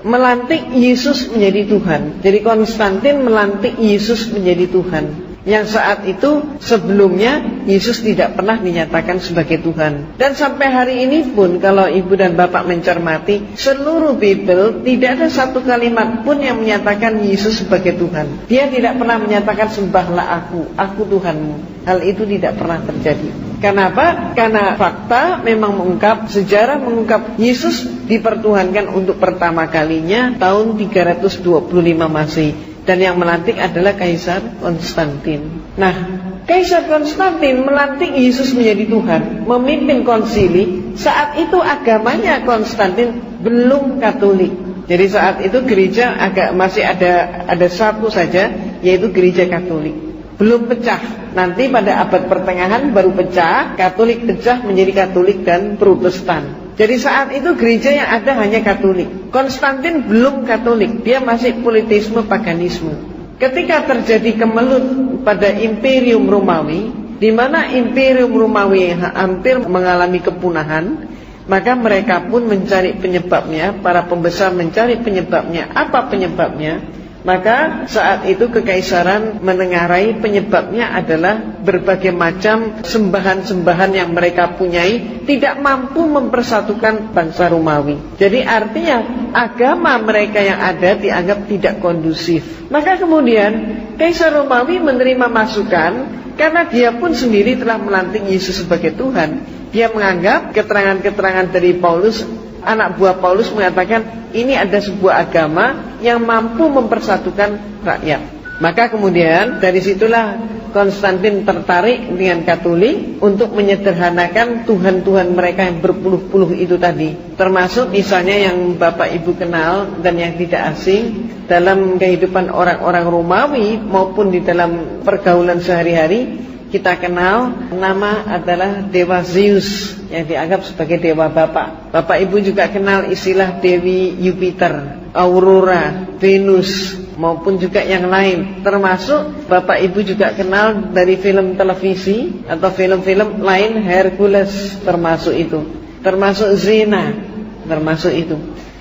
melantik Yesus menjadi Tuhan. Jadi Konstantin melantik Yesus menjadi Tuhan, yang saat itu sebelumnya Yesus tidak pernah dinyatakan sebagai Tuhan. Dan sampai hari ini pun kalau ibu dan bapak mencermati seluruh Bible, tidak ada satu kalimat pun yang menyatakan Yesus sebagai Tuhan. Dia tidak pernah menyatakan sembahlah aku Tuhanmu. Hal itu tidak pernah terjadi. Kenapa? Karena fakta memang mengungkap, sejarah mengungkap Yesus dipertuhankan untuk pertama kalinya tahun 325 Masehi. Dan yang melantik adalah Kaisar Konstantin. Nah, Kaisar Konstantin melantik Yesus menjadi Tuhan, memimpin konsili. Saat itu agamanya Konstantin belum Katolik. Jadi saat itu gereja masih ada satu saja, yaitu gereja Katolik. Belum pecah. Nanti pada abad pertengahan baru pecah, Katolik pecah menjadi Katolik dan Protestan. Jadi saat itu gereja yang ada hanya Katolik. Konstantin belum Katolik, dia masih politisme paganisme. Ketika terjadi kemelut pada Imperium Romawi, di mana Imperium Romawi hampir mengalami kepunahan, maka mereka pun mencari penyebabnya, para pembesar mencari penyebabnya. Apa penyebabnya? Maka saat itu kekaisaran menengarai penyebabnya adalah berbagai macam sembahan-sembahan yang mereka punyai tidak mampu mempersatukan bangsa Romawi. Jadi artinya agama mereka yang ada dianggap tidak kondusif. Maka kemudian Kaisar Romawi menerima masukan, karena dia pun sendiri telah melantik Yesus sebagai Tuhan. Dia menganggap keterangan-keterangan dari Paulus, anak buah Paulus, mengatakan ini ada sebuah agama yang mampu mempersatukan rakyat. Maka kemudian dari situlah Konstantin tertarik dengan Katolik untuk menyederhanakan Tuhan-Tuhan mereka yang berpuluh-puluh itu tadi. Termasuk misalnya yang Bapak Ibu kenal dan yang tidak asing dalam kehidupan orang-orang Romawi maupun di dalam pergaulan sehari-hari. Kita kenal nama adalah Dewa Zeus yang dianggap sebagai Dewa Bapak. Bapak Ibu juga kenal istilah Dewi Jupiter, Aurora, Venus, maupun juga yang lain. Termasuk Bapak Ibu juga kenal dari film televisi atau film-film lain, Hercules termasuk itu. Termasuk Xena termasuk itu.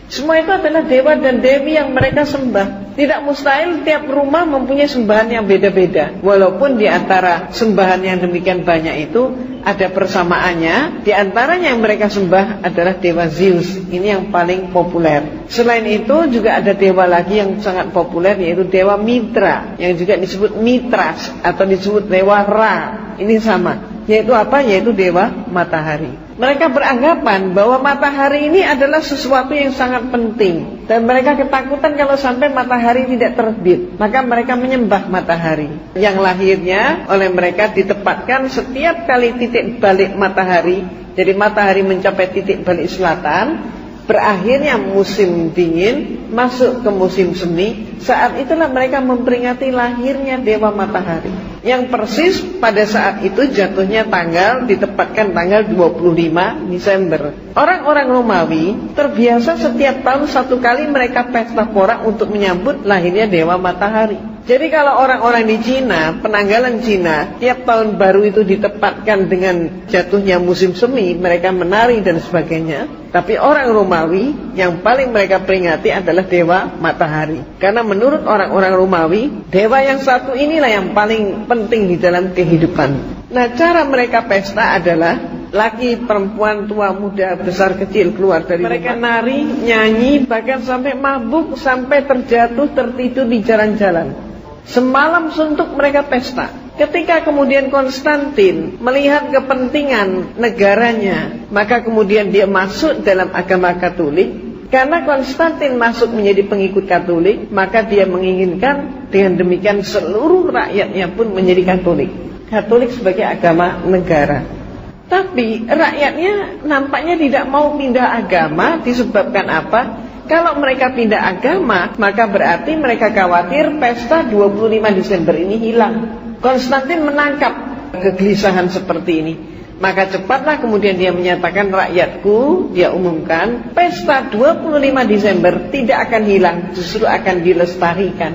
Semua itu adalah dewa dan dewi yang mereka sembah. Tidak mustahil tiap rumah mempunyai sembahan yang beda-beda. Walaupun di antara sembahan yang demikian banyak itu ada persamaannya. Di antaranya yang mereka sembah adalah Dewa Zeus. Ini yang paling populer. Selain itu juga ada dewa lagi yang sangat populer, yaitu Dewa Mitra, yang juga disebut Mitras atau disebut Dewa Ra. Ini sama. Yaitu apa? Yaitu Dewa Matahari. Mereka beranggapan bahwa matahari ini adalah sesuatu yang sangat penting, dan mereka ketakutan kalau sampai matahari tidak terbit. Maka mereka menyembah matahari, yang lahirnya oleh mereka ditempatkan setiap kali titik balik matahari. Jadi matahari mencapai titik balik selatan, berakhirnya musim dingin, masuk ke musim semi. Saat itulah mereka memperingati lahirnya Dewa Matahari, yang persis pada saat itu jatuhnya ditempatkan tanggal 25 Desember. Orang-orang Romawi terbiasa setiap tahun satu kali mereka pesta pora untuk menyambut lahirnya Dewa Matahari. Jadi kalau orang-orang di Cina, penanggalan Cina, tiap tahun baru itu ditempatkan dengan jatuhnya musim semi, mereka menari dan sebagainya. Tapi orang Romawi yang paling mereka peringati adalah Dewa Matahari. Karena menurut orang-orang Romawi, dewa yang satu inilah yang paling penting di dalam kehidupan. Nah, cara mereka pesta adalah laki, perempuan, tua, muda, besar, kecil keluar dari mereka rumah. Nari, nyanyi, bahkan sampai mabuk, sampai terjatuh, tertidur di jalan-jalan. Semalam suntuk mereka pesta. Ketika kemudian Konstantin melihat kepentingan negaranya, maka kemudian dia masuk dalam agama Katolik. Karena Konstantin masuk menjadi pengikut Katolik, maka dia menginginkan dengan demikian seluruh rakyatnya pun menjadi Katolik. Katolik sebagai agama negara. Tapi rakyatnya nampaknya tidak mau pindah agama. Disebabkan apa? Kalau mereka pindah agama, maka berarti mereka khawatir pesta 25 Desember ini hilang. Konstantin menangkap kegelisahan seperti ini. Maka cepatlah kemudian dia menyatakan, rakyatku, dia umumkan, pesta 25 Desember tidak akan hilang, justru akan dilestarikan.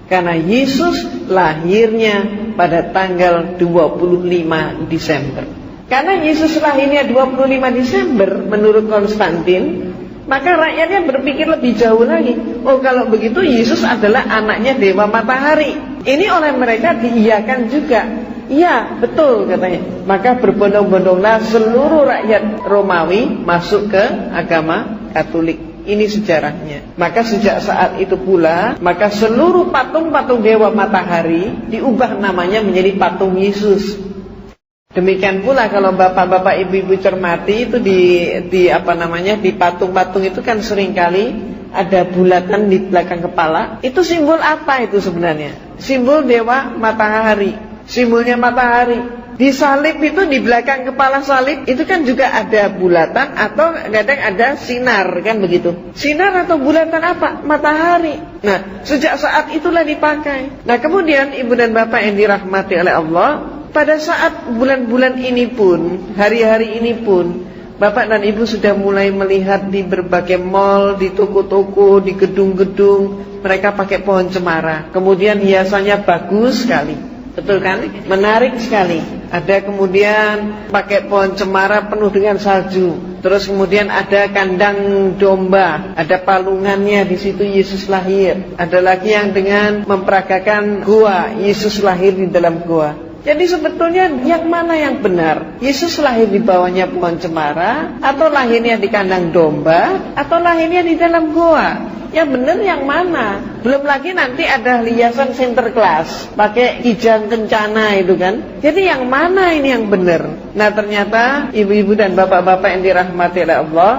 Karena Yesus lahirnya pada tanggal 25 Desember. Karena Yesus lahirnya 25 Desember menurut Konstantin, Maka rakyatnya berpikir lebih jauh lagi. Oh, kalau begitu Yesus adalah anaknya Dewa Matahari. Ini oleh mereka diiyakan juga. Iya, betul katanya. Maka berbondong-bondonglah seluruh rakyat Romawi masuk ke agama Katolik. Ini sejarahnya. Maka sejak saat itu pula, maka seluruh patung-patung Dewa Matahari diubah namanya menjadi patung Yesus. Demikian pula kalau bapak-bapak ibu-ibu cermati itu di patung-patung itu kan seringkali ada bulatan di belakang kepala. Itu simbol apa itu sebenarnya? Simbol Dewa Matahari. Simbolnya matahari. Di salib itu, di belakang kepala salib itu kan juga ada bulatan atau kadang ada sinar, kan begitu. Sinar atau bulatan apa? Matahari. Nah, sejak saat itulah dipakai. Nah, kemudian ibu dan bapak yang dirahmati oleh Allah, pada saat bulan-bulan ini pun, hari-hari ini pun, bapak dan ibu sudah mulai melihat di berbagai mall, di toko-toko, di gedung-gedung, mereka pakai pohon cemara. Kemudian hiasannya bagus sekali, betul kan? Menarik sekali. Ada kemudian pakai pohon cemara penuh dengan salju. Terus kemudian ada kandang domba, ada palungannya, di situ Yesus lahir. Ada lagi yang dengan memperagakan gua, Yesus lahir di dalam gua. Jadi sebetulnya yang mana yang benar? Yesus lahir di bawahnya pohon cemara, atau lahirnya di kandang domba, atau lahirnya di dalam goa? Yang benar yang mana? Belum lagi nanti ada hiasan Sinterklas, pakai kijang kencana itu kan. Jadi yang mana ini yang benar? Nah, ternyata ibu-ibu dan bapak-bapak yang dirahmati oleh Allah,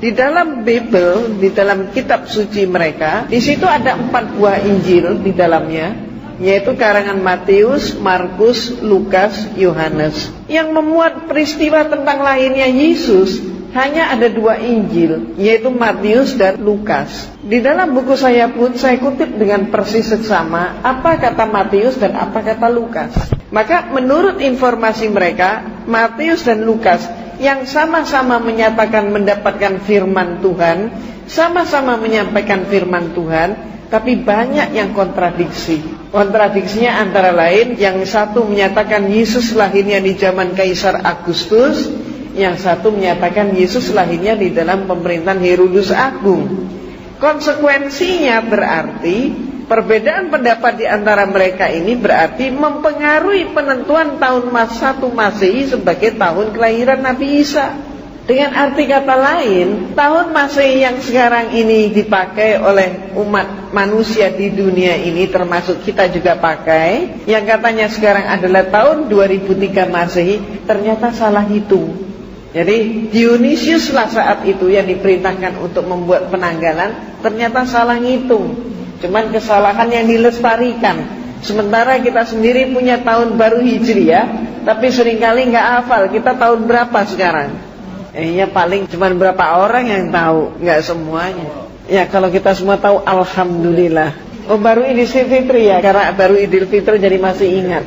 di dalam Bible, di dalam kitab suci mereka, di situ ada 4 buah Injil di dalamnya, yaitu karangan Matius, Markus, Lukas, Yohanes. Yang memuat peristiwa tentang lahirnya Yesus hanya ada 2 Injil, yaitu Matius dan Lukas. Di dalam buku saya pun saya kutip dengan persis seksama apa kata Matius dan apa kata Lukas. Maka menurut informasi mereka, Matius dan Lukas yang sama-sama menyatakan mendapatkan firman Tuhan, sama-sama menyampaikan firman Tuhan, tapi banyak yang kontradiksi. Kontradiksinya antara lain, yang satu menyatakan Yesus lahirnya di zaman Kaisar Agustus, yang satu menyatakan Yesus lahirnya di dalam pemerintahan Herodes Agung. Konsekuensinya berarti perbedaan pendapat di antara mereka ini berarti mempengaruhi penentuan tahun 1 Masehi sebagai tahun kelahiran Nabi Isa. Dengan arti kata lain, tahun Masehi yang sekarang ini dipakai oleh umat manusia di dunia ini, termasuk kita juga pakai, yang katanya sekarang adalah tahun 2003 Masehi, ternyata salah hitung. Jadi Dionysius lah saat itu yang diperintahkan untuk membuat penanggalan, ternyata salah ngitung. Cuman kesalahan yang dilestarikan. Sementara kita sendiri punya tahun baru Hijriah, tapi seringkali nggak hafal kita tahun berapa sekarang. Ya paling cuman berapa orang yang tahu, nggak semuanya. Ya kalau kita semua tahu, alhamdulillah. Oh, baru Idul Fitri ya, karena baru Idul Fitri jadi masih ingat.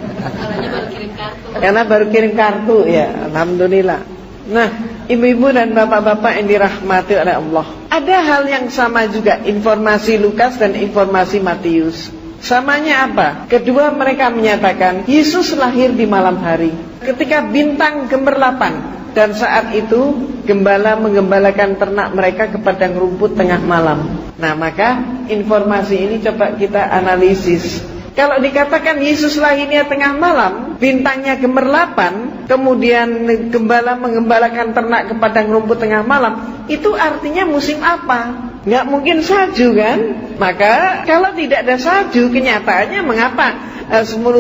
Karena baru kirim kartu ya, alhamdulillah. Nah, ibu-ibu dan bapak-bapak yang dirahmati oleh Allah, ada hal yang sama juga informasi Lukas dan informasi Matius. Samanya apa? Kedua mereka menyatakan Yesus lahir di malam hari ketika bintang gemerlapan. Dan saat itu gembala menggembalakan ternak mereka ke padang rumput tengah malam. Nah, maka informasi ini coba kita analisis. Kalau dikatakan Yesus lahirnya tengah malam, bintangnya gemerlapan, kemudian gembala menggembalakan ternak ke padang rumput tengah malam, itu artinya musim apa? Nggak mungkin salju kan? Maka kalau tidak ada salju, kenyataannya mengapa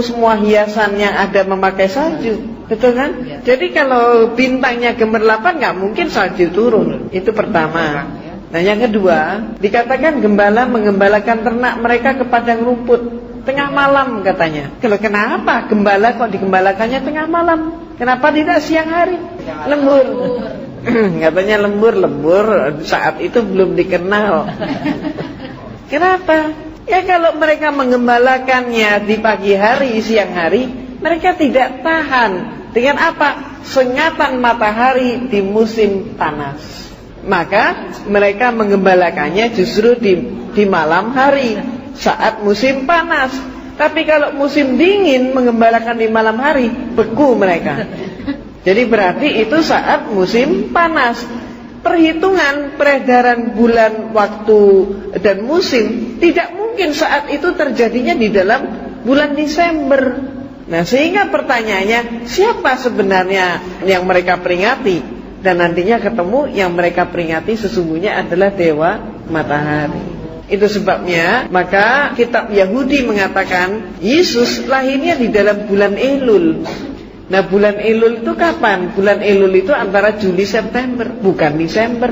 semua hiasan yang ada memakai salju? Betul kan? Jadi kalau bintangnya gemerlapan, nggak mungkin salju turun. Itu pertama. Nah, yang kedua, dikatakan gembala menggembalakan ternak mereka ke padang rumput tengah malam katanya. Kalau kenapa gembala kok digembalakannya tengah malam? Kenapa tidak siang hari? Lembur. Katanya lembur saat itu belum dikenal. Kenapa? Ya kalau mereka menggembalakannya di pagi hari, siang hari, mereka tidak tahan dengan apa? Sengatan matahari di musim panas. Maka mereka menggembalakannya justru di malam hari saat musim panas. Tapi kalau musim dingin menggembalakan di malam hari, beku mereka. Jadi berarti itu saat musim panas. perhitungan peredaran bulan, waktu, dan musim tidak mungkin saat itu terjadinya di dalam bulan Desember. Nah, sehingga pertanyaannya, siapa sebenarnya yang mereka peringati? Dan nantinya ketemu yang mereka peringati sesungguhnya adalah dewa matahari. Itu sebabnya maka kitab Yahudi mengatakan Yesus lahirnya di dalam bulan Elul. Nah, bulan Elul itu kapan? Bulan Elul itu antara Juli September, bukan Desember.